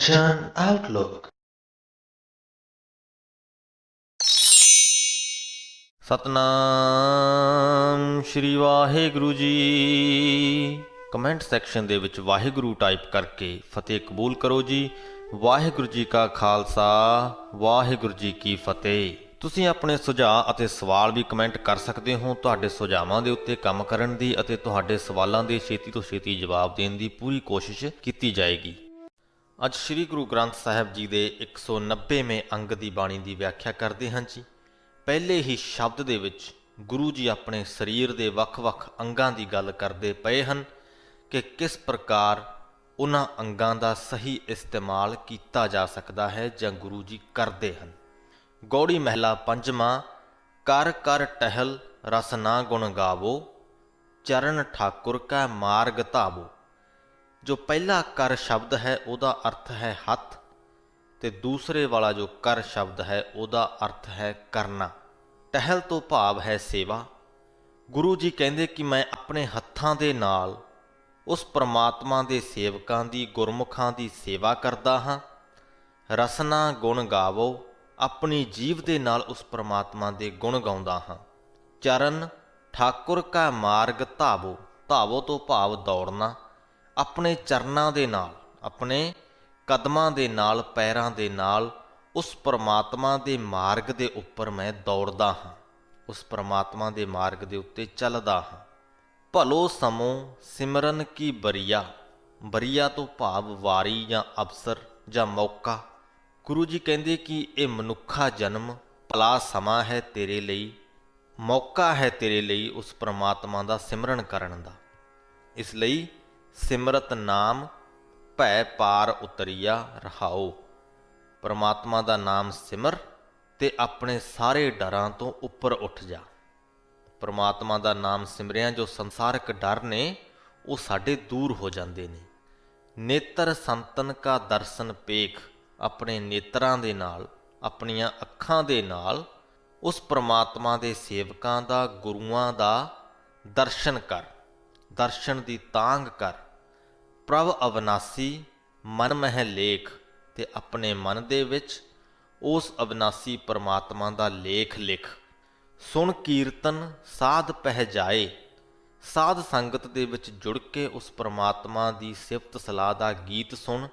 Kanchan Outlook। Satnam Shri Waheguru ji. Comment section ਦੇ ਵਿੱਚ Waheguru type ਕਰਕੇ ਫਤਿਹ ਕਬੂਲ ਕਰੋ ਜੀ। ਵਾਹਿਗੁਰੂ ਜੀ ਕਾ ਖਾਲਸਾ, ਵਾਹਿਗੁਰੂ ਜੀ ਕੀ ਫਤਿਹ। ਤੁਸੀਂ ਆਪਣੇ ਸੁਝਾਅ ਅਤੇ ਸਵਾਲ ਵੀ ਕਮੈਂਟ ਕਰ ਸਕਦੇ ਹੋ। ਤੁਹਾਡੇ ਸੁਝਾਵਾਂ ਦੇ ਉੱਤੇ ਕੰਮ ਕਰਨ ਦੀ ਅਤੇ ਤੁਹਾਡੇ ਸਵਾਲਾਂ ਦੇ ਛੇਤੀ ਤੋਂ ਛੇਤੀ ਜਵਾਬ ਦੇਣ ਦੀ ਪੂਰੀ ਕੋਸ਼ਿਸ਼ ਕੀਤੀ ਜਾਏਗੀ। ਅੱਜ ਸ੍ਰੀ ਗੁਰੂ ਗ੍ਰੰਥ ਸਾਹਿਬ ਜੀ ਦੇ 190ਵੇਂ ਅੰਗ ਦੀ ਬਾਣੀ ਦੀ ਵਿਆਖਿਆ ਕਰਦੇ ਹਾਂ ਜੀ। ਪਹਿਲੇ ਹੀ ਸ਼ਬਦ ਦੇ ਵਿੱਚ ਗੁਰੂ ਜੀ ਆਪਣੇ ਸਰੀਰ ਦੇ ਵੱਖ-ਵੱਖ ਅੰਗਾਂ ਦੀ ਗੱਲ ਕਰਦੇ ਪਏ ਹਨ ਕਿ ਕਿਸ ਪ੍ਰਕਾਰ ਉਹਨਾਂ ਅੰਗਾਂ ਦਾ ਸਹੀ ਇਸਤੇਮਾਲ ਕੀਤਾ ਜਾ ਸਕਦਾ ਹੈ ਜਾਂ ਗੁਰੂ ਜੀ ਕਰਦੇ ਹਨ। ਗੌੜੀ ਮਹਿਲਾ ਪੰਜਵਾਂ। ਕਰ ਕਰ ਟਹਿਲ ਰਸ ਨਾ ਗੁਣ ਗਾਵੋ, ਚਰਨ ਠਾਕੁਰ ਕਾ ਮਾਰਗ ਧਾਵੋ। ਜੋ ਪਹਿਲਾ ਕਰ ਸ਼ਬਦ ਹੈ ਉਹਦਾ ਅਰਥ ਹੈ ਹੱਥ, ਤੇ ਦੂਸਰੇ ਵਾਲਾ ਜੋ ਕਰ ਸ਼ਬਦ ਹੈ ਉਹਦਾ ਅਰਥ ਹੈ ਕਰਨਾ। ਟਹਿਲ ਤੋਂ ਭਾਵ ਹੈ ਸੇਵਾ। ਗੁਰੂ ਜੀ ਕਹਿੰਦੇ ਕਿ ਮੈਂ ਆਪਣੇ ਹੱਥਾਂ ਦੇ ਨਾਲ ਉਸ ਪ੍ਰਮਾਤਮਾ ਦੇ ਸੇਵਕਾਂ ਦੀ, ਗੁਰਮੁਖਾਂ ਦੀ ਸੇਵਾ ਕਰਦਾ ਹਾਂ। ਰਸਨਾ ਗੁਣ ਗਾਵੋ, ਆਪਣੀ ਜੀਵ ਦੇ ਨਾਲ ਉਸ ਪ੍ਰਮਾਤਮਾ ਦੇ ਗੁਣ ਗਾਉਂਦਾ ਹਾਂ। ਚਰਨ ਠਾਕੁਰ ਕਾ ਮਾਰਗ ਧਾਵੋ, ਧਾਵੋ ਤੋਂ ਭਾਵ ਦੌੜਨਾ। ਆਪਣੇ ਚਰਨਾਂ ਦੇ ਨਾਲ, ਆਪਣੇ ਕਦਮਾਂ ਦੇ ਨਾਲ, ਪੈਰਾਂ ਦੇ ਨਾਲ ਉਸ ਪਰਮਾਤਮਾ ਦੇ ਮਾਰਗ ਦੇ ਉੱਪਰ ਮੈਂ ਦੌੜਦਾ ਹਾਂ, ਉਸ ਪਰਮਾਤਮਾ ਦੇ ਮਾਰਗ ਦੇ ਉੱਤੇ ਚੱਲਦਾ ਹਾਂ। ਭਲੋ ਸਮੋ ਸਿਮਰਨ ਕੀ ਬਰੀਆ, ਬਰੀਆ ਤੋਂ ਭਾਵ ਵਾਰੀ ਜਾਂ ਅਵਸਰ ਜਾਂ ਮੌਕਾ। ਗੁਰੂ ਜੀ ਕਹਿੰਦੇ ਕਿ ਇਹ ਮਨੁੱਖਾ ਜਨਮ ਭਲਾ ਸਮਾਂ ਹੈ ਤੇਰੇ ਲਈ, ਮੌਕਾ ਹੈ ਤੇਰੇ ਲਈ ਉਸ ਪਰਮਾਤਮਾ ਦਾ ਸਿਮਰਨ ਕਰਨ ਦਾ। ਇਸ ਲਈ ਸਿਮਰਤ ਨਾਮ ਭੈ ਪਾਰ ਉਤਰੀਆ ਰਹਾਓ। ਪਰਮਾਤਮਾ ਦਾ ਨਾਮ ਸਿਮਰ ਤੇ ਆਪਣੇ ਸਾਰੇ ਡਰਾਂ ਤੋਂ ਉੱਪਰ ਉੱਠ ਜਾ। ਪਰਮਾਤਮਾ ਦਾ ਨਾਮ ਸਿਮਰਿਆ ਜੋ ਸੰਸਾਰਕ ਡਰ ਨੇ ਉਹ ਸਾਡੇ ਦੂਰ ਹੋ ਜਾਂਦੇ ਨੇ। ਨੇਤਰ ਸੰਤਨ ਕਾ ਦਰਸ਼ਨ ਪੇਖ, ਆਪਣੇ ਨੇਤਰਾਂ ਦੇ ਨਾਲ, ਆਪਣੀਆਂ ਅੱਖਾਂ ਦੇ ਨਾਲ ਉਸ ਪਰਮਾਤਮਾ ਦੇ ਸੇਵਕਾਂ ਦਾ, ਗੁਰੂਆਂ ਦਾ ਦਰਸ਼ਨ ਕਰ, ਦਰਸ਼ਨ ਦੀ ਤਾਂਘ ਕਰ। ਪ੍ਰਭ ਅਵਨਾਸੀ ਮਨ ਮਹਿ ਲੇਖ, ਤੇ ਆਪਣੇ ਮਨ ਦੇ ਵਿੱਚ ਉਸ ਅਵਨਾਸੀ ਪਰਮਾਤਮਾ ਦਾ ਲੇਖ ਲਿਖ। ਸੁਣ ਕੀਰਤਨ ਸਾਧ ਪਹਿ ਜਾਏ, ਸਾਧ ਸੰਗਤ ਦੇ ਵਿੱਚ ਜੁੜ ਕੇ ਉਸ ਪਰਮਾਤਮਾ ਦੀ ਸਿਫਤ ਸਲਾਹ ਦਾ ਗੀਤ ਸੁਣ।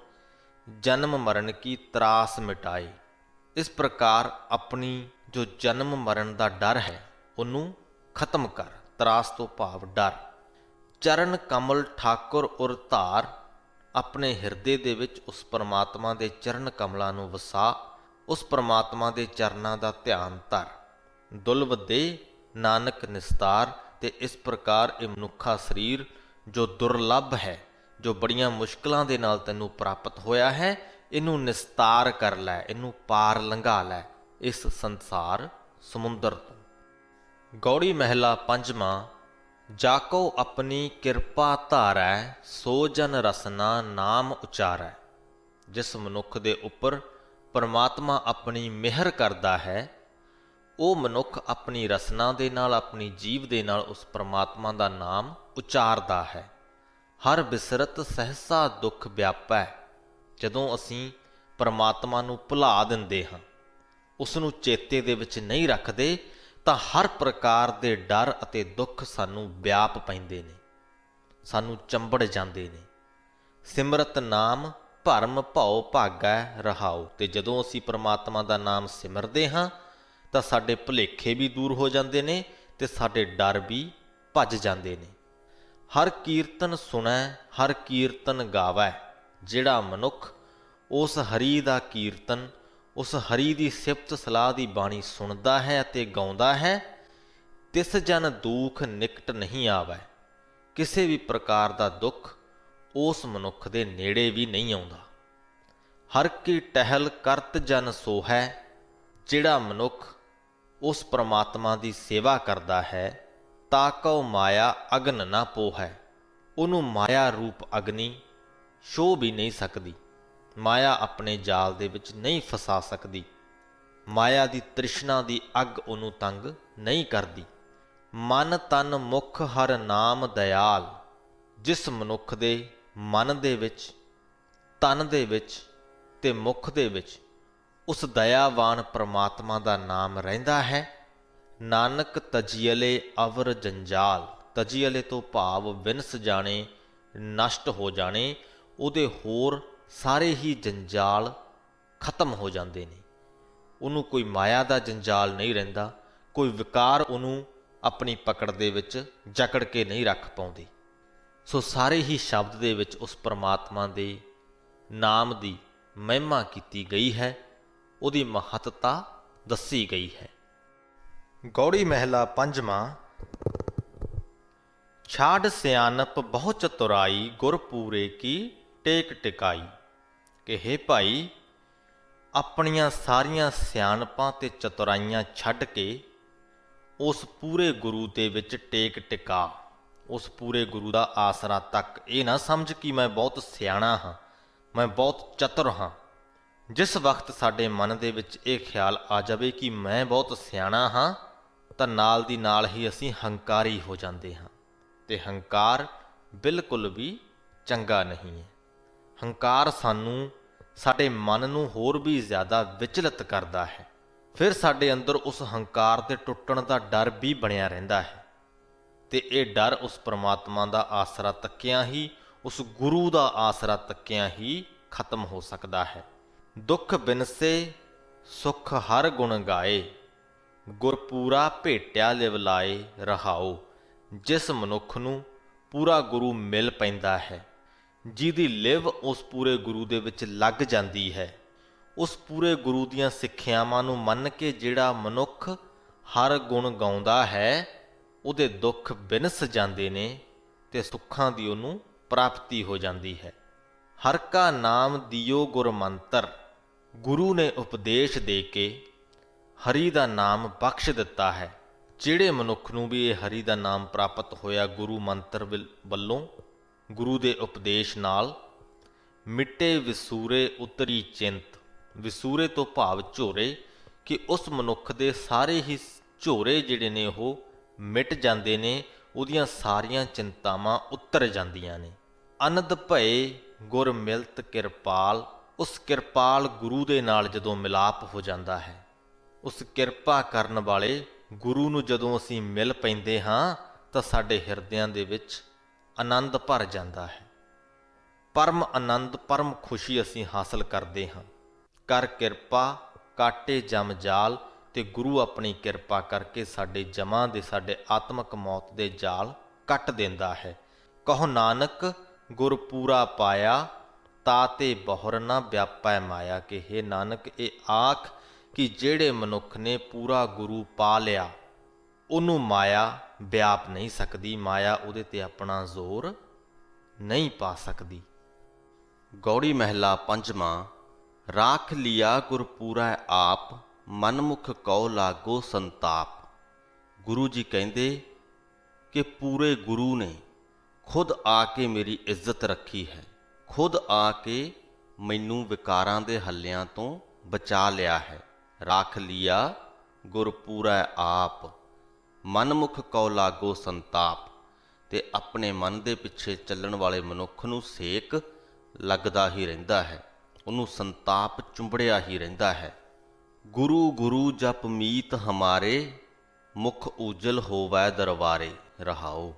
ਜਨਮ ਮਰਨ ਕੀ ਤਰਾਸ ਮਿਟਾਏ, ਇਸ ਪ੍ਰਕਾਰ ਆਪਣੀ ਜੋ ਜਨਮ ਮਰਨ ਦਾ ਡਰ ਹੈ ਉਹਨੂੰ ਖਤਮ ਕਰ। ਤਰਾਸ ਤੋਂ ਭਾਵ ਡਰ। ਚਰਨ ਕਮਲ ਠਾਕੁਰ ਉਰ ਧਾਰ, ਆਪਣੇ ਹਿਰਦੇ ਦੇ ਵਿੱਚ ਉਸ ਪਰਮਾਤਮਾ ਦੇ ਚਰਨ ਕਮਲਾਂ ਨੂੰ ਵਸਾ, ਉਸ ਪਰਮਾਤਮਾ ਦੇ ਚਰਨਾਂ ਦਾ ਧਿਆਨ ਧਰ। ਦੁਲਵ ਦੇ ਨਾਨਕ ਨਿਸਤਾਰ, ਤੇ ਇਸ ਪ੍ਰਕਾਰ ਇਹ ਮਨੁੱਖਾ ਸਰੀਰ ਜੋ ਦੁਰਲੱਭ ਹੈ, ਜੋ ਬੜੀਆਂ ਮੁਸ਼ਕਲਾਂ ਦੇ ਨਾਲ ਤੈਨੂੰ ਪ੍ਰਾਪਤ ਹੋਇਆ ਹੈ, ਇਹਨੂੰ ਨਿਸਤਾਰ ਕਰ ਲੈ, ਇਹਨੂੰ ਪਾਰ ਲੰਘਾ ਲੈ ਇਸ ਸੰਸਾਰ ਸਮੁੰਦਰ ਤੋਂ। ਗੌੜੀ ਮਹਿਲਾ ਪੰਜਵਾਂ। ਜਾਕੋ ਆਪਣੀ ਕਿਰਪਾ ਧਾਰੈ, ਸੋ ਜਨ ਰਸਨਾ ਨਾਮ ਉਚਾਰੈ। ਜਿਸ ਮਨੁੱਖ ਦੇ ਉੱਪਰ ਪਰਮਾਤਮਾ ਆਪਣੀ ਮਿਹਰ ਕਰਦਾ ਹੈ, ਉਹ ਮਨੁੱਖ ਆਪਣੀ ਰਸਨਾ ਦੇ ਨਾਲ, ਆਪਣੀ ਜੀਵ ਦੇ ਨਾਲ ਉਸ ਪਰਮਾਤਮਾ ਦਾ ਨਾਮ ਉਚਾਰਦਾ ਹੈ। ਹਰ ਬਿਸਰਤ ਸਹਸਾ ਦੁੱਖ ਵਿਆਪੈ, ਜਦੋਂ ਅਸੀਂ ਪਰਮਾਤਮਾ ਨੂੰ ਭੁਲਾ ਦਿੰਦੇ ਹਾਂ, ਉਸ ਨੂੰ ਚੇਤੇ ਦੇ ਵਿੱਚ ਨਹੀਂ ਰੱਖਦੇ, ਤਾਂ ਹਰ ਪ੍ਰਕਾਰ ਦੇ ਡਰ ਅਤੇ ਦੁੱਖ ਸਾਨੂੰ ਵਿਆਪ ਪੈਂਦੇ ਨੇ, ਸਾਨੂੰ ਚੰਬੜ ਜਾਂਦੇ ਨੇ। ਸਿਮਰਤ ਨਾਮ ਭਰਮ ਭਉ ਭਾਗੈ ਰਹਾਉ, ਤੇ ਜਦੋਂ ਅਸੀਂ ਪਰਮਾਤਮਾ ਦਾ ਨਾਮ ਸਿਮਰਦੇ ਹਾਂ ਤਾਂ ਸਾਡੇ ਭੁਲੇਖੇ ਵੀ ਦੂਰ ਹੋ ਜਾਂਦੇ ਨੇ ਤੇ ਸਾਡੇ ਡਰ ਵੀ ਭੱਜ ਜਾਂਦੇ ਨੇ। ਹਰ ਕੀਰਤਨ ਸੁਣੈ ਹਰ ਕੀਰਤਨ ਗਾਵੈ, ਜਿਹੜਾ ਮਨੁੱਖ ਉਸ ਹਰੀ ਦਾ ਕੀਰਤਨ, ਉਸ ਹਰੀ ਦੀ ਸਿਫਤ ਸਲਾਹ ਦੀ ਬਾਣੀ ਸੁਣਦਾ ਹੈ ਅਤੇ ਗਾਉਂਦਾ ਹੈ, ਤਿਸ ਜਨ ਦੁੱਖ ਨਿਕਟ ਨਹੀਂ ਆਵੈ। ਕਿਸੇ ਵੀ ਪ੍ਰਕਾਰ ਦਾ ਦੁੱਖ ਉਸ ਮਨੁੱਖ ਦੇ ਨੇੜੇ ਵੀ ਨਹੀਂ ਆਉਂਦਾ। ਹਰ ਕੀ ਟਹਿਲ ਕਰਤ ਜਨ ਸੋਹੈ, ਜਿਹੜਾ ਮਨੁੱਖ ਉਸ ਪਰਮਾਤਮਾ ਦੀ ਸੇਵਾ ਕਰਦਾ ਹੈ, ਤਾਕਉ ਮਾਇਆ ਅਗਨ ਨਾ ਪੋਹੈ, ਉਹਨੂੰ ਮਾਇਆ ਰੂਪ ਅਗਨੀ ਛੋਹ ਵੀ ਨਹੀਂ ਸਕਦੀ। ਮਾਇਆ ਆਪਣੇ ਜਾਲ ਦੇ ਵਿੱਚ ਨਹੀਂ ਫਸਾ ਸਕਦੀ। ਮਾਇਆ ਦੀ ਤ੍ਰਿਸ਼ਨਾ ਦੀ ਅੱਗ ਉਹਨੂੰ ਤੰਗ ਨਹੀਂ ਕਰਦੀ। ਮਨ ਤਨ ਮੁਖ ਹਰ ਨਾਮ ਦਇਆਲ, ਜਿਸ ਮਨੁੱਖ ਦੇ ਮਨ ਦੇ ਵਿੱਚ, ਤਨ ਦੇ ਵਿੱਚ ਤੇ ਮੁਖ ਦੇ ਵਿੱਚ ਉਸ ਦਇਆਵਾਨ ਪ੍ਰਮਾਤਮਾ ਦਾ ਨਾਮ ਰਹਿੰਦਾ ਹੈ। ਨਾਨਕ ਤਜੀਅਲੇ ਅਵਰ ਜੰਜਾਲ, ਤਜੀਅਲੇ ਤੋਂ ਭਾਵ ਵਿਨਸ ਜਾਣੇ, ਨਸ਼ਟ ਹੋ ਜਾਣੇ, ਉਹਦੇ ਹੋਰ ਸਾਰੇ ਹੀ ਜੰਜਾਲ ਖਤਮ ਹੋ ਜਾਂਦੇ ਨੇ। ਉਹਨੂੰ ਕੋਈ ਮਾਇਆ ਦਾ ਜੰਜਾਲ ਨਹੀਂ ਰਹਿੰਦਾ, ਕੋਈ ਵਿਕਾਰ ਉਹਨੂੰ ਆਪਣੀ ਪਕੜ ਦੇ ਵਿੱਚ ਜਕੜ ਕੇ ਨਹੀਂ ਰੱਖ ਪਾਉਂਦੇ। ਸੋ ਸਾਰੇ ਹੀ ਸ਼ਬਦ ਦੇ ਵਿੱਚ ਉਸ ਪਰਮਾਤਮਾ ਦੇ ਨਾਮ ਦੀ ਮਹਿਮਾ ਕੀਤੀ ਗਈ ਹੈ, ਉਹਦੀ ਮਹੱਤਤਾ ਦੱਸੀ ਗਈ ਹੈ। ਗੌੜੀ ਮਹਿਲਾ ਪੰਜਵਾਂ। ਛਾੜ ਸਿਆਣਪ ਬਹੁ ਚਤੁਰਾਈ, ਗੁਰ ਪੂਰੇ ਕੀ ਟੇਕ ਟਿਕਾਈ। ਕਿ ਹੇ ਭਾਈ, ਆਪਣੀਆਂ ਸਾਰੀਆਂ ਸਿਆਣਪਾਂ ਤੇ ਚਤੁਰਾਈਆਂ ਛੱਡ ਕੇ ਉਸ ਪੂਰੇ ਗੁਰੂ ਦੇ ਵਿੱਚ ਟੇਕ ਟਿਕਾ। ਉਸ ਪੂਰੇ ਗੁਰੂ ਦਾ ਆਸਰਾ ਤੱਕ। ਇਹ ਨਾ ਸਮਝ ਕਿ ਮੈਂ ਬਹੁਤ ਸਿਆਣਾ ਹਾਂ, ਮੈਂ ਬਹੁਤ ਚਤੁਰ ਹਾਂ। ਜਿਸ ਵਕਤ ਸਾਡੇ ਮਨ ਦੇ ਵਿੱਚ ਇਹ ਖਿਆਲ ਆ ਜਾਵੇ ਕਿ ਮੈਂ ਬਹੁਤ ਸਿਆਣਾ ਹਾਂ, ਤਾਂ ਨਾਲ ਦੀ ਨਾਲ ਹੀ ਅਸੀਂ ਹੰਕਾਰੀ ਹੋ ਜਾਂਦੇ ਹਾਂ, ਤੇ ਹੰਕਾਰ ਬਿਲਕੁਲ ਵੀ ਚੰਗਾ ਨਹੀਂ ਹੈ। ਹੰਕਾਰ ਸਾਨੂੰ, ਸਾਡੇ ਮਨ ਨੂੰ ਹੋਰ ਵੀ ਜ਼ਿਆਦਾ ਵਿਚਲਿਤ ਕਰਦਾ ਹੈ। ਫਿਰ ਸਾਡੇ ਅੰਦਰ ਉਸ ਹੰਕਾਰ ਦੇ ਟੁੱਟਣ ਦਾ ਡਰ ਵੀ ਬਣਿਆ ਰਹਿੰਦਾ ਹੈ, ਤੇ ਇਹ ਡਰ ਉਸ ਪ੍ਰਮਾਤਮਾ ਦਾ ਆਸਰਾ ਤੱਕਿਆਂ ਹੀ, ਉਸ ਗੁਰੂ ਦਾ ਆਸਰਾ ਤੱਕਿਆਂ ਹੀ ਖਤਮ ਹੋ ਸਕਦਾ ਹੈ। ਦੁੱਖ ਬਿਨਸੇ ਸੁਖ ਹਰ ਗੁਣ ਗਾਏ, ਗੁਰ ਪੂਰਾ ਭੇਟਿਆ ਲਿਵ ਲਾਏ ਰਹਾਓ। ਜਿਸ ਮਨੁੱਖ ਨੂੰ ਪੂਰਾ ਗੁਰੂ ਮਿਲ ਪੈਂਦਾ ਹੈ, ਜਿਹਦੀ ਲਿਵ ਉਸ ਪੂਰੇ ਗੁਰੂ ਦੇ ਵਿੱਚ ਲੱਗ ਜਾਂਦੀ ਹੈ, ਉਸ ਪੂਰੇ ਗੁਰੂ ਦੀਆਂ ਸਿੱਖਿਆਵਾਂ ਨੂੰ ਮੰਨ ਕੇ ਜਿਹੜਾ ਮਨੁੱਖ ਹਰ ਗੁਣ ਗਾਉਂਦਾ ਹੈ, ਉਹਦੇ ਦੁੱਖ ਬਿਨਸ ਜਾਂਦੇ ਨੇ ਤੇ ਸੁੱਖਾਂ ਦੀ ਉਹਨੂੰ ਪ੍ਰਾਪਤੀ ਹੋ ਜਾਂਦੀ ਹੈ। ਹਰ ਕਾ ਨਾਮ ਦਿਓ ਗੁਰ ਮੰਤਰ, ਗੁਰੂ ਨੇ ਉਪਦੇਸ਼ ਦੇ ਕੇ ਹਰੀ ਦਾ ਨਾਮ ਬਖਸ਼ ਦਿੱਤਾ ਹੈ। ਜਿਹੜੇ ਮਨੁੱਖ ਨੂੰ ਵੀ ਇਹ ਹਰੀ ਦਾ ਨਾਮ ਪ੍ਰਾਪਤ ਹੋਇਆ ਗੁਰੂ ਮੰਤਰ ਵੱਲੋਂ, ਗੁਰੂ ਦੇ ਉਪਦੇਸ਼ ਨਾਲ, ਮਿੱਟੇ ਵਿਸੂਰੇ ਉਤਰੀ ਚਿੰਤ। ਵਿਸੂਰੇ ਤੋਂ ਭਾਵ ਝੋਰੇ, ਕਿ ਉਸ ਮਨੁੱਖ ਦੇ ਸਾਰੇ ਹੀ ਝੋਰੇ ਜਿਹੜੇ ਨੇ ਉਹ ਮਿਟ ਜਾਂਦੇ ਨੇ, ਉਹਦੀਆਂ ਸਾਰੀਆਂ ਚਿੰਤਾਵਾਂ ਉਤਰ ਜਾਂਦੀਆਂ ਨੇ। ਅਨੰਦ ਭਏ ਗੁਰ ਮਿਲਤ ਕਿਰਪਾਲ, ਉਸ ਕਿਰਪਾਲ ਗੁਰੂ ਦੇ ਨਾਲ ਜਦੋਂ ਮਿਲਾਪ ਹੋ ਜਾਂਦਾ ਹੈ, ਉਸ ਕਿਰਪਾ ਕਰਨ ਵਾਲੇ ਗੁਰੂ ਨੂੰ ਜਦੋਂ ਅਸੀਂ ਮਿਲ ਪੈਂਦੇ ਹਾਂ, ਤਾਂ ਸਾਡੇ ਹਿਰਦਿਆਂ ਦੇ ਵਿੱਚ ਆਨੰਦ ਭਰ ਜਾਂਦਾ ਹੈ। ਪਰਮ ਆਨੰਦ, ਪਰਮ ਖੁਸ਼ੀ ਅਸੀਂ ਹਾਸਲ ਕਰਦੇ ਹਾਂ। ਕਰ ਕਿਰਪਾ ਕਾਟੇ ਜਮ ਜਾਲ, ਤੇ ਗੁਰੂ ਆਪਣੀ ਕਿਰਪਾ ਕਰਕੇ ਸਾਡੇ ਜਮਾਂ ਦੇ, ਸਾਡੇ ਆਤਮਕ ਮੌਤ ਦੇ ਜਾਲ ਕੱਟ ਦਿੰਦਾ ਹੈ। ਕਹੋ ਨਾਨਕ ਗੁਰ ਪੂਰਾ ਪਾਇਆ, ਤਾਤੇ ਬਹੁਰ ਨਾ ਵਿਆਪੈ ਮਾਇਆ। ਕਿ ਹੇ ਨਾਨਕ, ਇਹ ਆਖ ਕਿ ਜਿਹੜੇ ਮਨੁੱਖ ਨੇ ਪੂਰਾ ਗੁਰੂ ਪਾ ਲਿਆ, ਉਹਨੂੰ ਮਾਇਆ ਵਿਆਪ ਨਹੀਂ ਸਕਦੀ, ਮਾਇਆ ਉਹਦੇ ਤੇ ਆਪਣਾ ਜ਼ੋਰ ਨਹੀਂ ਪਾ ਸਕਦੀ। ਗੌੜੀ ਮਹਿਲਾ ਪੰਜਵਾਂ। ਰਾਖ ਲਿਆ ਗੁਰ ਪੂਰਾ ਆਪ, ਮਨਮੁਖ ਕਉ ਲਾਗੋ ਸੰਤਾਪ। ਗੁਰੂ ਜੀ ਕਹਿੰਦੇ ਕਿ ਪੂਰੇ ਗੁਰੂ ਨੇ ਖੁਦ ਆ ਕੇ ਮੇਰੀ ਇੱਜ਼ਤ ਰੱਖੀ ਹੈ, ਖੁਦ ਆ ਕੇ ਮੈਨੂੰ ਵਿਕਾਰਾਂ ਦੇ ਹੱਲਿਆਂ ਤੋਂ ਬਚਾ ਲਿਆ ਹੈ। ਰਾਖ ਲਿਆ ਗੁਰ ਪੂਰਾ ਆਪ, ਮਨਮੁਖ ਕਉ ਲਾਗੋ ਸੰਤਾਪ। ਤੇ ਆਪਣੇ ਮਨ ਦੇ ਪਿੱਛੇ ਚੱਲਣ ਵਾਲੇ ਮਨੁੱਖ ਨੂੰ ਸੇਕ ਲੱਗਦਾ ਹੀ ਰਹਿੰਦਾ ਹੈ, ਉਹਨੂੰ ਸੰਤਾਪ ਚੁੰਬੜਿਆ ਹੀ ਰਹਿੰਦਾ ਹੈ। ਗੁਰੂ ਗੁਰੂ ਜਪ ਮੀਤ ਹਮਾਰੇ, ਮੁਖ ਉਜਲ ਹੋਵੈ ਦਰਬਾਰੇ ਰਹਾਓ।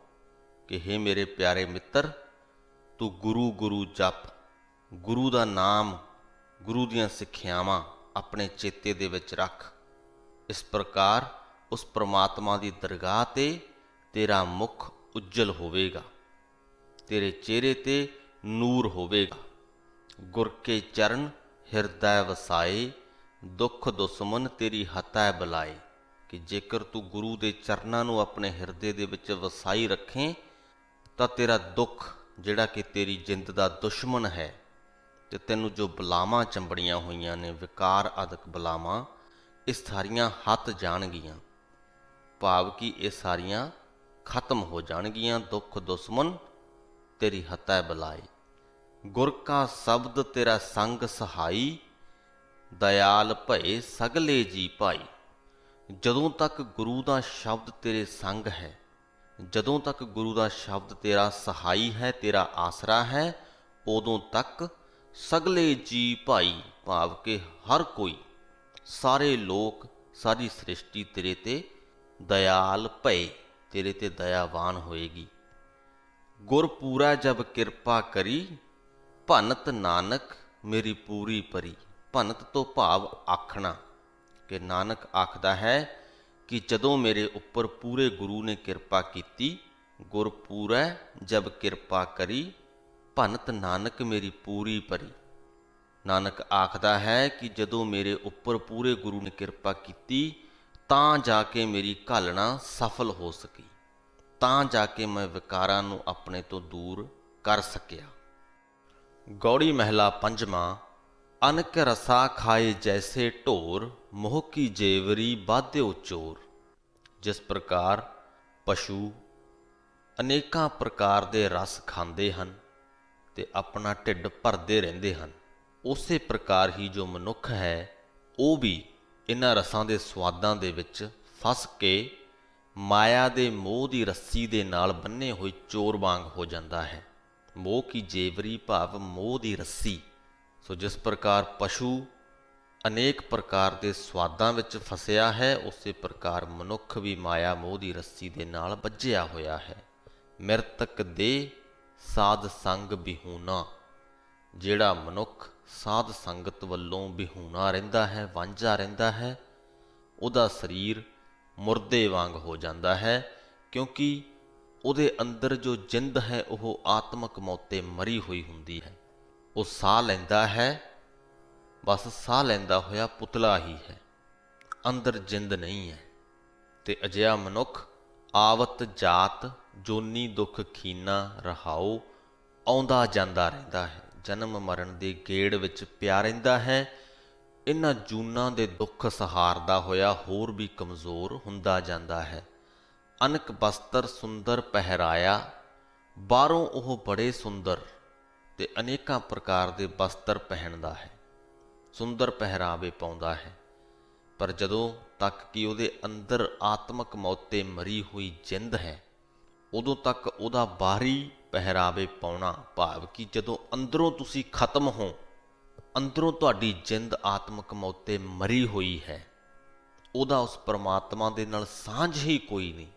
ਕਿ ਹੇ ਮੇਰੇ ਪਿਆਰੇ ਮਿੱਤਰ, ਤੂੰ ਗੁਰੂ ਗੁਰੂ ਜਪ, ਗੁਰੂ ਦਾ ਨਾਮ, ਗੁਰੂ ਦੀਆਂ ਸਿੱਖਿਆਵਾਂ ਆਪਣੇ ਚੇਤੇ ਦੇ ਵਿੱਚ ਰੱਖ। ਇਸ ਪ੍ਰਕਾਰ ਉਸ ਪ੍ਰਮਾਤਮਾ ਦੀ ਦਰਗਾਹ ਤੇ ਤੇਰਾ ਮੁਖ ਉਜਲ ਹੋਵੇਗਾ, ਤੇਰੇ ਚਿਹਰੇ ਤੇ ਨੂਰ ਹੋਵੇਗਾ। ਗੁਰ ਕੇ ਚਰਨ ਹਿਰਦੈ ਵਸਾਏ, ਦੁੱਖ ਦੁਸ਼ਮਨ ਤੇਰੀ ਹਤੈ ਬੁਲਾਏ। ਕਿ ਜੇਕਰ ਤੂੰ ਗੁਰੂ ਦੇ ਚਰਨਾਂ ਨੂੰ ਆਪਣੇ ਹਿਰਦੇ ਦੇ ਵਿੱਚ ਵਸਾਈ ਰੱਖੇ, ਤਾਂ ਤੇਰਾ ਦੁੱਖ, ਜਿਹੜਾ ਕਿ ਤੇਰੀ ਜਿੰਦ ਦਾ ਦੁਸ਼ਮਣ ਹੈ, ਤੇ ਤੈਨੂੰ ਜੋ ਬਲਾਵਾਂ ਚੰਬੜੀਆਂ ਹੋਈਆਂ ਨੇ, ਵਿਕਾਰ ਆਦਿਕ ਬਲਾਵਾਂ, ਇਹ ਸਾਰੀਆਂ ਹੱਥ ਜਾਣਗੀਆਂ। ਭਾਵ ਕਿ ਇਹ ਸਾਰੀਆਂ ਖਤਮ ਹੋ ਜਾਣਗੀਆਂ। ਦੁੱਖ ਦੁਸ਼ਮਨ ਤੇਰੀ ਹਤੈ ਬੁਲਾਏ। ਗੁਰ ਕਾ ਸ਼ਬਦ ਤੇਰਾ ਸੰਗ ਸਹਾਈ, ਦਇਆਲ ਭਏ ਸਗਲੇ ਜੀ ਭਾਈ। ਜਦੋਂ ਤੱਕ ਗੁਰੂ ਦਾ ਸ਼ਬਦ ਤੇਰੇ ਸੰਗ ਹੈ, ਜਦੋਂ ਤੱਕ ਗੁਰੂ ਦਾ ਸ਼ਬਦ ਤੇਰਾ ਸਹਾਈ ਹੈ, ਤੇਰਾ ਆਸਰਾ ਹੈ, ਉਦੋਂ ਤੱਕ ਸਗਲੇ ਜੀ ਭਾਈ, ਭਾਵ ਕਿ ਹਰ ਕੋਈ, ਸਾਰੇ ਲੋਕ, ਸਾਰੀ ਸ੍ਰਿਸ਼ਟੀ ਤੇਰੇ ਤੇ ਦਇਆਲ ਭਏ, ਤੇਰੇ ਤੇ ਦਇਆਵਾਨ ਹੋਏਗੀ। ਗੁਰ ਪੂਰਾ ਜਬ ਕਿਰਪਾ ਕਰੀ, ਭਨਤ ਨਾਨਕ ਮੇਰੀ ਪੂਰੀ ਪਰੀ। ਭਨਤ ਤੋਂ ਭਾਵ ਆਖਣਾ, ਕਿ ਨਾਨਕ ਆਖਦਾ ਹੈ ਕਿ ਜਦੋਂ ਮੇਰੇ ਉੱਪਰ ਪੂਰੇ ਗੁਰੂ ਨੇ ਕਿਰਪਾ ਕੀਤੀ, ਗੁਰ ਪੂਰਾ ਜਬ ਕਿਰਪਾ ਕਰੀ, ਭਨਤ ਨਾਨਕ ਮੇਰੀ ਪੂਰੀ ਪਰੀ। ਨਾਨਕ ਆਖਦਾ ਹੈ ਕਿ ਜਦੋਂ ਮੇਰੇ ਉੱਪਰ ਪੂਰੇ ਗੁਰੂ ਨੇ ਕਿਰਪਾ ਕੀਤੀ, ਤਾਂ ਜਾ ਕੇ ਮੇਰੀ ਘਾਲਣਾ ਸਫਲ ਹੋ ਸਕੀ, ਤਾਂ ਜਾ ਕੇ ਮੈਂ ਵਿਕਾਰਾਂ ਨੂੰ ਆਪਣੇ ਤੋਂ ਦੂਰ ਕਰ ਸਕਿਆ। ਗੌੜੀ ਮਹਿਲਾ ਪੰਜਵਾਂ। ਅਨਕ ਰਸਾ ਖਾਏ ਜੈਸੇ ਢੋਰ, ਮੋਹ ਕੀ ਜੇਵਰੀ ਬਾਧਿਓ ਚੋਰ। ਜਿਸ ਪ੍ਰਕਾਰ ਪਸ਼ੂ ਅਨੇਕਾਂ ਪ੍ਰਕਾਰ ਦੇ ਰਸ ਖਾਂਦੇ ਹਨ ਤੇ ਆਪਣਾ ਢਿੱਡ ਭਰਦੇ ਰਹਿੰਦੇ ਹਨ, ਉਸੇ ਪ੍ਰਕਾਰ ਹੀ ਜੋ ਮਨੁੱਖ ਹੈ ਉਹ ਵੀ ਇਹਨਾਂ ਰਸਾਂ ਦੇ ਸਵਾਦਾਂ ਦੇ ਵਿੱਚ ਫਸ ਕੇ ਮਾਇਆ ਦੇ ਮੋਹ ਦੀ ਰੱਸੀ ਦੇ ਨਾਲ ਬੰਨੇ ਹੋਏ ਚੋਰ ਵਾਂਗ ਹੋ ਜਾਂਦਾ ਹੈ। ਮੋਹ ਕੀ ਜੇਵਰੀ ਭਾਵ ਮੋਹ ਦੀ ਰੱਸੀ। ਸੋ ਜਿਸ ਪ੍ਰਕਾਰ ਪਸ਼ੂ ਅਨੇਕ ਪ੍ਰਕਾਰ ਦੇ ਸਵਾਦਾਂ ਵਿੱਚ ਫਸਿਆ ਹੈ, ਉਸੇ ਪ੍ਰਕਾਰ ਮਨੁੱਖ ਵੀ ਮਾਇਆ ਮੋਹ ਦੀ ਰੱਸੀ ਦੇ ਨਾਲ ਬੱਝਿਆ ਹੋਇਆ ਹੈ। ਮਿਰਤਕ ਦੇ ਸਾਧ ਸੰਗ ਬਿਹੂਨਾ। ਜਿਹੜਾ ਮਨੁੱਖ ਸਾਧ ਸੰਗਤ ਵੱਲੋਂ ਬਿਹੂਨਾ ਰਹਿੰਦਾ ਹੈ, ਵਾਂਝਾ ਰਹਿੰਦਾ ਹੈ, ਉਹਦਾ ਸਰੀਰ ਮੁਰਦੇ ਵਾਂਗ ਹੋ ਜਾਂਦਾ ਹੈ, ਕਿਉਂਕਿ ਉਹਦੇ ਅੰਦਰ ਜੋ ਜਿੰਦ ਹੈ ਉਹ ਆਤਮਕ ਮੌਤੇ ਮਰੀ ਹੋਈ ਹੁੰਦੀ ਹੈ। ਉਹ ਸਾਹ ਲੈਂਦਾ ਹੈ, ਬਸ ਸਾਹ ਲੈਂਦਾ ਹੋਇਆ ਪੁਤਲਾ ਹੀ ਹੈ, ਅੰਦਰ ਜਿੰਦ ਨਹੀਂ ਹੈ। ਤੇ ਅਜਿਹਾ ਮਨੁੱਖ ਆਵਤ ਜਾਤ ਜੋਨੀ ਦੁੱਖ ਖੀਨਾ ਰਹਾਓ, ਆਉਂਦਾ ਜਾਂਦਾ ਰਹਿੰਦਾ ਹੈ, ਜਨਮ ਮਰਨ ਦੇ ਗੇੜ ਵਿੱਚ ਪਿਆ ਰਹਿੰਦਾ ਹੈ। ਇਹਨਾਂ ਜੂਨਾਂ ਦੇ ਦੁੱਖ ਸਹਾਰਦਾ ਹੋਇਆ ਹੋਰ ਵੀ ਕਮਜ਼ੋਰ ਹੁੰਦਾ ਜਾਂਦਾ ਹੈ। ਅਨਕ ਬਸਤਰ ਸੁੰਦਰ ਪਹਿਰਾਇਆ, ਬਾਹਰੋਂ ਉਹ ਬੜੇ ਸੁੰਦਰ ਤੇ ਅਨੇਕਾਂ ਪ੍ਰਕਾਰ ਦੇ ਬਸਤਰ ਪਹਿਨਦਾ ਹੈ, ਸੁੰਦਰ ਪਹਿਰਾਵੇ ਪਾਉਂਦਾ ਹੈ, ਪਰ ਜਦੋਂ ਤੱਕ ਕਿ ਉਹਦੇ ਅੰਦਰ ਆਤਮਕ ਮੌਤੇ ਮਰੀ ਹੋਈ ਜਿੰਦ ਹੈ, ਉਦੋਂ ਤੱਕ ਉਹਦਾ ਬਾਹਰੀ ਪਹਿਰਾਵੇ ਪਾਉਣਾ, ਭਾਵ ਕਿ ਜਦੋਂ ਅੰਦਰੋਂ ਤੁਸੀਂ ਖਤਮ ਹੋ, ਅੰਦਰੋਂ ਤੁਹਾਡੀ ਜਿੰਦ ਆਤਮਕ ਮੌਤੇ ਮਰੀ ਹੋਈ ਹੈ, ਉਹਦਾ ਉਸ ਪਰਮਾਤਮਾ ਦੇ ਨਾਲ ਸਾਂਝ ਹੀ ਕੋਈ ਨਹੀਂ,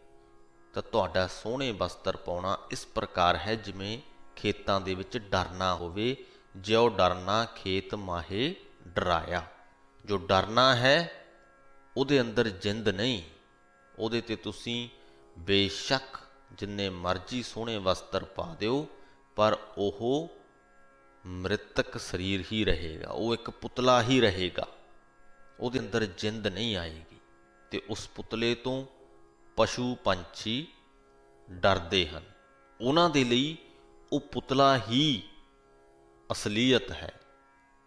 ਤਾਂ ਤੁਹਾਡਾ ਸੋਹਣੇ ਬਸਤਰ ਪਾਉਣਾ ਇਸ ਪ੍ਰਕਾਰ ਹੈ ਜਿਵੇਂ ਖੇਤਾਂ ਦੇ ਵਿੱਚ ਡਰਨਾ ਹੋਵੇ। ਜਿਉ ਡਰਨਾ ਖੇਤ ਮਾਹੇ ਡਰਾਇਆ। ਜੋ ਡਰਨਾ ਹੈ ਉਹਦੇ ਅੰਦਰ ਜਿੰਦ ਨਹੀਂ, ਉਹਦੇ ਤੇ ਤੁਸੀਂ ਬੇਸ਼ੱਕ ਜਿੰਨੇ ਮਰਜ਼ੀ ਸੋਹਣੇ ਵਸਤਰ ਪਾ ਦਿਓ, ਪਰ ਉਹ ਮ੍ਰਿਤਕ ਸਰੀਰ ਹੀ ਰਹੇਗਾ, ਉਹ ਇੱਕ ਪੁਤਲਾ ਹੀ ਰਹੇਗਾ, ਉਹਦੇ ਅੰਦਰ ਜਿੰਦ ਨਹੀਂ ਆਏਗੀ। ਤੇ ਉਸ ਪੁਤਲੇ ਤੋਂ ਪਸ਼ੂ ਪੰਛੀ ਡਰਦੇ ਹਨ, ਉਹਨਾਂ ਦੇ ਲਈ ਉਹ ਪੁਤਲਾ ਹੀ ਅਸਲੀਅਤ ਹੈ।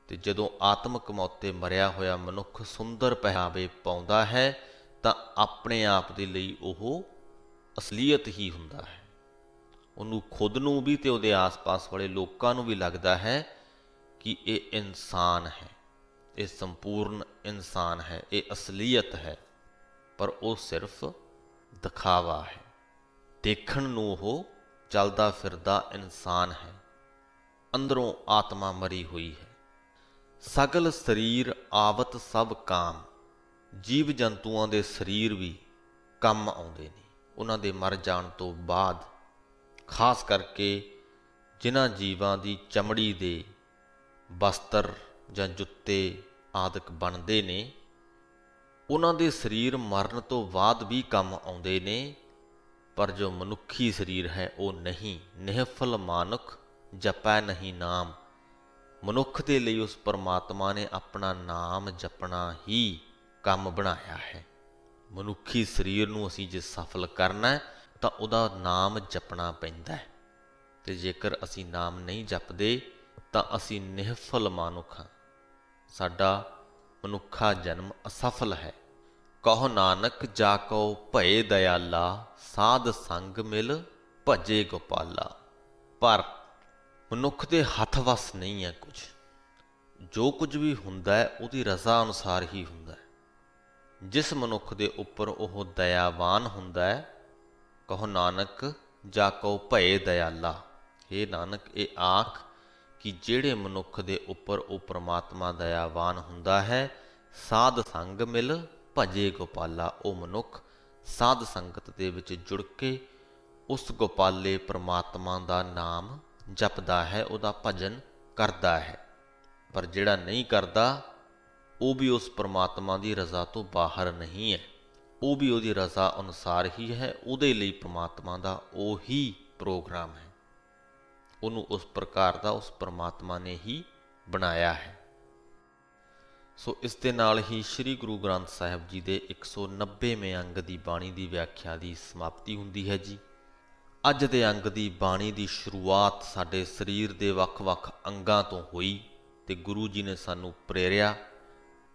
ਤੇ ਜਦੋਂ ਆਤਮਕ ਮੌਤੇ ਮਰਿਆ ਹੋਇਆ ਮਨੁੱਖ ਸੁੰਦਰ ਪਹਿਰਾਵੇ ਪਾਉਂਦਾ ਹੈ, ਤਾਂ ਆਪਣੇ ਆਪ ਦੇ ਲਈ ਉਹ ਅਸਲੀਅਤ ਹੀ ਹੁੰਦਾ ਹੈ। ਉਹਨੂੰ ਖੁਦ ਨੂੰ ਵੀ ਤੇ ਉਹਦੇ ਆਸ-ਪਾਸ ਵਾਲੇ ਲੋਕਾਂ ਨੂੰ ਵੀ ਲੱਗਦਾ ਹੈ ਕਿ ਇਹ ਇਨਸਾਨ ਹੈ, ਇਹ ਸੰਪੂਰਨ ਇਨਸਾਨ ਹੈ, ਇਹ ਅਸਲੀਅਤ ਹੈ, ਪਰ ਉਹ ਸਿਰਫ ਦਿਖਾਵਾ ਹੈ। ਦੇਖਣ ਨੂੰ ਉਹ ਚੱਲਦਾ ਫਿਰਦਾ ਇਨਸਾਨ ਹੈ, ਅੰਦਰੋਂ ਆਤਮਾ ਮਰੀ ਹੋਈ ਹੈ। ਸਗਲ ਸਰੀਰ ਆਵਤ ਸਭ ਕਾਮ। ਜੀਵ ਜੰਤੂਆਂ ਦੇ ਸਰੀਰ ਵੀ ਕੰਮ ਆਉਂਦੇ ਨੇ ਉਹਨਾਂ ਦੇ ਮਰ ਜਾਣ ਤੋਂ ਬਾਅਦ, ਖਾਸ ਕਰਕੇ ਜਿਨ੍ਹਾਂ ਜੀਵਾਂ ਦੀ ਚਮੜੀ ਦੇ ਬਸਤਰ ਜਾਂ ਜੁੱਤੇ ਆਦਿਕ ਬਣਦੇ ਨੇ, ਉਹਨਾਂ ਦੇ ਸਰੀਰ ਮਰਨ ਤੋਂ ਬਾਅਦ ਵੀ ਕੰਮ ਆਉਂਦੇ ਨੇ, ਪਰ ਜੋ ਮਨੁੱਖੀ ਸਰੀਰ ਹੈ ਉਹ ਨਹੀਂ। ਨਿਹਫਲ ਮਾਨੁਖ ਜਪੈ ਨਹੀਂ ਨਾਮ। ਮਨੁੱਖ ਦੇ ਲਈ ਉਸ ਪਰਮਾਤਮਾ ਨੇ ਆਪਣਾ ਨਾਮ ਜਪਣਾ ਹੀ ਕੰਮ ਬਣਾਇਆ ਹੈ। ਮਨੁੱਖੀ ਸਰੀਰ ਨੂੰ ਅਸੀਂ ਜੇ ਸਫਲ ਕਰਨਾ ਹੈ ਤਾਂ ਉਹਦਾ ਨਾਮ ਜਪਣਾ ਪੈਂਦਾ ਹੈ, ਤੇ ਜੇਕਰ ਅਸੀਂ ਨਾਮ ਨਹੀਂ ਜਪਦੇ ਤਾਂ ਅਸੀਂ ਨਿਹਫਲ ਮਾਨੁਖ ਹਾਂ, ਸਾਡਾ ਮਨੁੱਖਾ ਜਨਮ ਅਸਫਲ ਹੈ। ਕਹੋ ਨਾਨਕ ਜਾ ਕਉ ਭਏ ਦਇਆਲਾ, ਸਾਧ ਸੰਗ ਮਿਲ ਭਜੇ ਗੋਪਾਲਾ। ਪਰ ਮਨੁੱਖ ਦੇ ਹੱਥ ਵੱਸ ਨਹੀਂ ਹੈ ਕੁਝ, ਜੋ ਕੁਝ ਵੀ ਹੁੰਦਾ ਹੈ ਉਹਦੀ ਰਜ਼ਾ ਅਨੁਸਾਰ ਹੀ ਹੁੰਦਾ ਹੈ। ਜਿਸ ਮਨੁੱਖ ਦੇ ਉੱਪਰ ਉਹ ਦਇਆਵਾਨ ਹੁੰਦਾ ਹੈ, ਕਹੋ ਨਾਨਕ ਜਾ ਕਉ ਭਏ ਦਇਆਲਾ, ਹੇ ਨਾਨਕ ਇਹ ਆਖ ਕਿ ਜਿਹੜੇ ਮਨੁੱਖ ਦੇ ਉੱਪਰ ਉਹ ਪ੍ਰਮਾਤਮਾ ਦਇਆਵਾਨ ਹੁੰਦਾ ਹੈ, ਸਾਧ ਸੰਗ ਮਿਲ ਭਜੇ ਗੋਪਾਲਾ, ਉਹ ਮਨੁੱਖ ਸਾਧ ਸੰਗਤ ਦੇ ਵਿੱਚ ਜੁੜ ਕੇ ਉਸ ਗੋਪਾਲੇ ਪ੍ਰਮਾਤਮਾ ਦਾ ਨਾਮ ਜਪਦਾ ਹੈ, ਉਹਦਾ ਭਜਨ ਕਰਦਾ ਹੈ। ਪਰ ਜਿਹੜਾ ਨਹੀਂ ਕਰਦਾ ਉਹ ਵੀ ਉਸ ਪ੍ਰਮਾਤਮਾ ਦੀ ਰਜ਼ਾ ਤੋਂ ਬਾਹਰ ਨਹੀਂ ਹੈ, ਉਹ ਵੀ ਉਹਦੀ ਰਜ਼ਾ ਅਨੁਸਾਰ ਹੀ ਹੈ। ਉਹਦੇ ਲਈ ਪ੍ਰਮਾਤਮਾ ਦਾ ਉਹੀ ਪ੍ਰੋਗਰਾਮ ਹੈ, ਉਹਨੂੰ ਉਸ ਪ੍ਰਕਾਰ ਦਾ ਉਸ ਪ੍ਰਮਾਤਮਾ ਨੇ ਹੀ ਬਣਾਇਆ ਹੈ। ਸੋ ਇਸ ਦੇ ਨਾਲ ਹੀ ਸ੍ਰੀ ਗੁਰੂ ਗ੍ਰੰਥ ਸਾਹਿਬ ਜੀ ਦੇ 190ਵੇਂ ਅੰਗ ਦੀ ਬਾਣੀ ਦੀ ਵਿਆਖਿਆ ਦੀ ਸਮਾਪਤੀ ਹੁੰਦੀ ਹੈ ਜੀ। ਅੱਜ ਦੇ ਅੰਗ ਦੀ ਬਾਣੀ ਦੀ ਸ਼ੁਰੂਆਤ ਸਾਡੇ ਸਰੀਰ ਦੇ ਵੱਖ-ਵੱਖ ਅੰਗਾਂ ਤੋਂ ਹੋਈ ਤੇ ਗੁਰੂ ਜੀ ਨੇ ਸਾਨੂੰ ਪ੍ਰੇਰਿਆ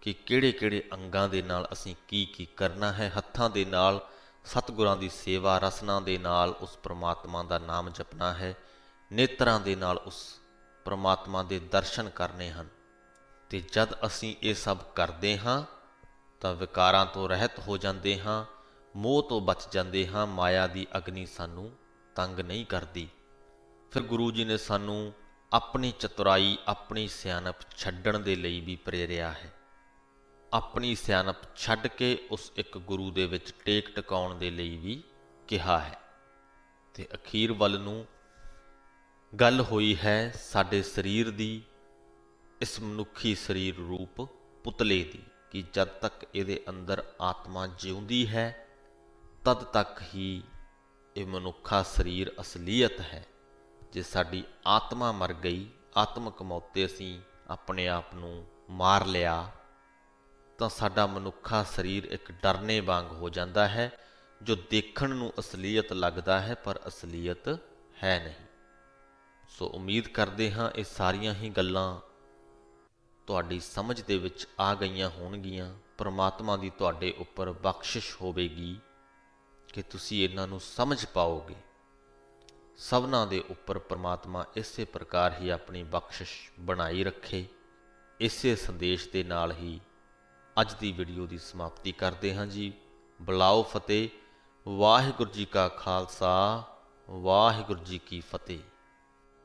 ਕਿ ਕਿਹੜੇ-ਕਿਹੜੇ ਅੰਗਾਂ ਦੇ ਨਾਲ ਅਸੀਂ ਕੀ ਕਰਨਾ ਹੈ। ਹੱਥਾਂ ਦੇ ਨਾਲ ਸਤਿਗੁਰਾਂ ਦੀ ਸੇਵਾ, ਰਸਨਾ ਦੇ ਨਾਲ ਉਸ ਪ੍ਰਮਾਤਮਾ ਦਾ ਨਾਮ ਜਪਣਾ ਹੈ, ਨੇਤਰਾਂ ਦੇ ਨਾਲ ਉਸ ਪ੍ਰਮਾਤਮਾ ਦੇ ਦਰਸ਼ਨ ਕਰਨੇ ਹਨ। ਤੇ ਜਦ ਅਸੀਂ ਇਹ ਸਭ ਕਰਦੇ ਹਾਂ ਤਾਂ ਵਿਕਾਰਾਂ ਤੋਂ ਰਹਿਤ ਹੋ ਜਾਂਦੇ ਹਾਂ, ਮੋਹ ਤੋਂ ਬਚ ਜਾਂਦੇ ਹਾਂ, ਮਾਇਆ ਦੀ ਅਗਨੀ ਸਾਨੂੰ ਤੰਗ ਨਹੀਂ ਕਰਦੀ। ਫਿਰ ਗੁਰੂ ਜੀ ਨੇ ਸਾਨੂੰ ਆਪਣੀ ਚਤੁਰਾਈ, ਆਪਣੀ ਸਿਆਣਪ ਛੱਡਣ ਦੇ ਲਈ ਵੀ ਪ੍ਰੇਰਿਆ ਹੈ। ਆਪਣੀ ਸਿਆਣਪ ਛੱਡ ਕੇ ਉਸ ਇੱਕ ਗੁਰੂ ਦੇ ਵਿੱਚ ਟੇਕ ਟਿਕਾਉਣ ਦੇ ਲਈ ਵੀ ਕਿਹਾ ਹੈ। ਤੇ ਅਖੀਰ ਵੱਲ ਨੂੰ ਗੱਲ ਹੋਈ ਹੈ ਸਾਡੇ ਸਰੀਰ ਦੀ, ਇਸ ਮਨੁੱਖੀ ਸਰੀਰ ਰੂਪ ਪੁਤਲੇ ਦੀ, ਕਿ ਜਦ ਤੱਕ ਇਹਦੇ ਅੰਦਰ ਆਤਮਾ ਜਿਉਂਦੀ ਹੈ ਤਦ ਤੱਕ ਹੀ ਇਹ ਮਨੁੱਖਾ ਸਰੀਰ ਅਸਲੀਅਤ ਹੈ। ਜੇ ਸਾਡੀ ਆਤਮਾ ਮਰ ਗਈ, ਆਤਮਕ ਮੌਤ ਤੇ ਅਸੀਂ ਆਪਣੇ ਆਪ ਨੂੰ ਮਾਰ ਲਿਆ, ਤਾਂ ਸਾਡਾ ਮਨੁੱਖਾ ਸਰੀਰ ਇੱਕ ਡਰਨੇ ਵਾਂਗ ਹੋ ਜਾਂਦਾ ਹੈ, ਜੋ ਦੇਖਣ ਨੂੰ ਅਸਲੀਅਤ ਲੱਗਦਾ ਹੈ ਪਰ ਅਸਲੀਅਤ ਹੈ ਨਹੀਂ। ਸੋ ਉਮੀਦ ਕਰਦੇ ਹਾਂ ਇਹ ਸਾਰੀਆਂ ਹੀ ਗੱਲਾਂ ਤੁਹਾਡੀ ਸਮਝ ਦੇ ਵਿੱਚ ਆ ਗਈਆਂ ਹੋਣਗੀਆਂ। ਪਰਮਾਤਮਾ ਦੀ ਤੁਹਾਡੇ ਉੱਪਰ ਬਖਸ਼ਿਸ਼ ਹੋਵੇਗੀ ਕਿ ਤੁਸੀਂ ਇਹਨਾਂ ਨੂੰ ਸਮਝ ਪਾਓਗੇ। ਸਭਨਾਂ ਦੇ ਉੱਪਰ ਪਰਮਾਤਮਾ ਇਸੇ ਪ੍ਰਕਾਰ ਹੀ ਆਪਣੀ ਬਖਸ਼ਿਸ਼ ਬਣਾਈ ਰੱਖੇ। ਇਸੇ ਸੰਦੇਸ਼ ਦੇ ਨਾਲ ਹੀ ਅੱਜ ਦੀ ਵੀਡੀਓ ਦੀ ਸਮਾਪਤੀ ਕਰਦੇ ਹਾਂ ਜੀ। ਬੁਲਾਓ ਫਤਿਹ। ਵਾਹਿਗੁਰੂ ਜੀ ਕਾ ਖਾਲਸਾ, ਵਾਹਿਗੁਰੂ ਜੀ ਕੀ ਫਤਿਹ।